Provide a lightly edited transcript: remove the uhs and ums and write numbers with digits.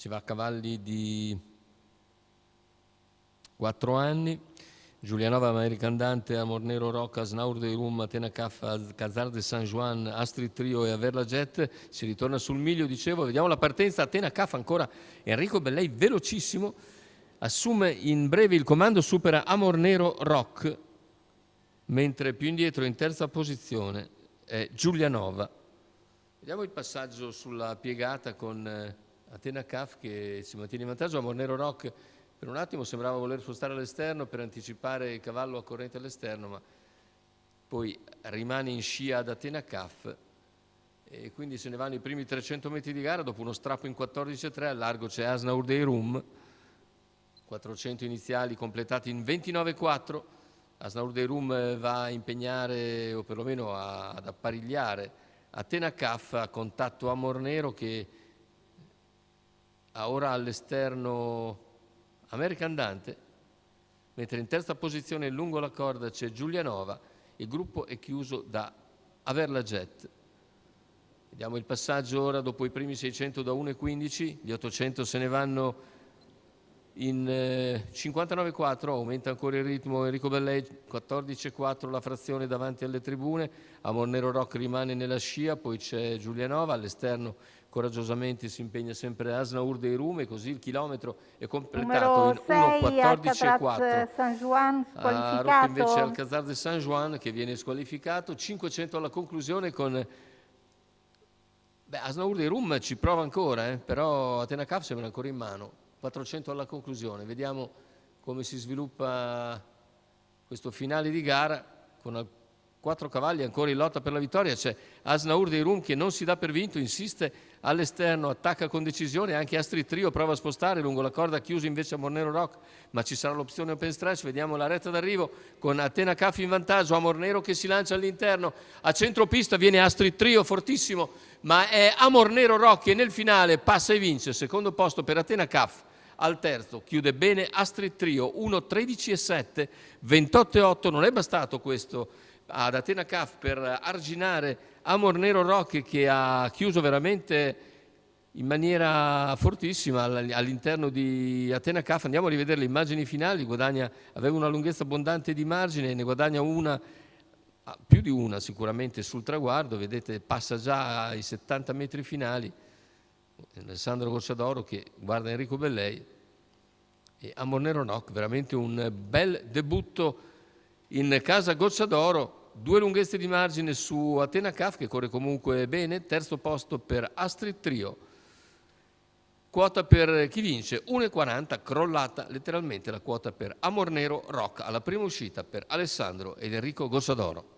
si va a cavalli di 4 anni. Giulianova, American Dante, Amor Nero Rock, Asnaur de Rum, Atena Caff, Casar de San Juan, Astrid Trio e Averla Jet. Si ritorna sul miglio, dicevo, vediamo la partenza. Atena Caff ancora, Enrico Bellei velocissimo, assume in breve il comando, supera Amor Nero Rock, mentre più indietro in terza posizione è Giulianova. Vediamo il passaggio sulla piegata con Atena Caff che si mantiene in vantaggio. Amor Nero Rock per un attimo sembrava voler spostare all'esterno per anticipare il cavallo a corrente all'esterno, ma poi rimane in scia ad Atena Caff e quindi se ne vanno i primi 300 metri di gara. Dopo uno strappo in 14,3 al largo c'è Asnaur de Rum, 400 iniziali completati in 29,4. Asnaur de Rum va a impegnare o perlomeno ad apparigliare Atena Caff a contatto Amor Nero, che ha ora all'esterno American Dante, mentre in terza posizione lungo la corda c'è Giulianova. Il gruppo è chiuso da Averla Jet. Vediamo il passaggio ora dopo i primi 600 da 1,15, gli 800 se ne vanno in 59,4, aumenta ancora il ritmo Enrico Bellei, 14,4 la frazione davanti alle tribune. Amor Nero Rock rimane nella scia, poi c'è Giulianova, all'esterno coraggiosamente si impegna sempre Asnaur de Rum e così il chilometro è completato in 1,14,4. San Juan Ha rotto invece Alcazar de San Juan che viene squalificato. 500 alla conclusione con Asnaur de Rum ci prova ancora, però Atena Caff sembra ancora in mano. 400 alla conclusione. Vediamo come si sviluppa questo finale di gara con 4 cavalli ancora in lotta per la vittoria. C'è Asnaur de Rum che non si dà per vinto, insiste all'esterno, attacca con decisione. Anche Astrid Trio prova a spostare lungo la corda, chiuso invece a Amor Nero Rock, ma ci sarà l'opzione open stretch. Vediamo la retta d'arrivo con Atena Caff in vantaggio, Amor Nero che si lancia all'interno, a centropista viene Astrid Trio fortissimo, ma è Amor Nero Rock che nel finale passa e vince. Secondo posto per Atena Caff. Al terzo chiude bene Astrid Trio, 1,13,7, 28,8. Non è bastato questo ad Atena Caff per arginare Amor Nero Rock, che ha chiuso veramente in maniera fortissima all'interno di Atena Caff. Andiamo a rivedere le immagini finali. Aveva una lunghezza abbondante di margine, ne guadagna una, più di una sicuramente sul traguardo. Vedete, passa già ai 70 metri finali Alessandro Gocciadoro che guarda Enrico Bellei. E Amor Nero Rock, veramente un bel debutto in casa Gocciadoro. 2 lunghezze di margine su Atena Caff che corre comunque bene. Terzo posto per Astrid Trio. Quota per chi vince 1,40, crollata letteralmente la quota per Amor Nero Rock alla prima uscita per Alessandro ed Enrico Gocciadoro.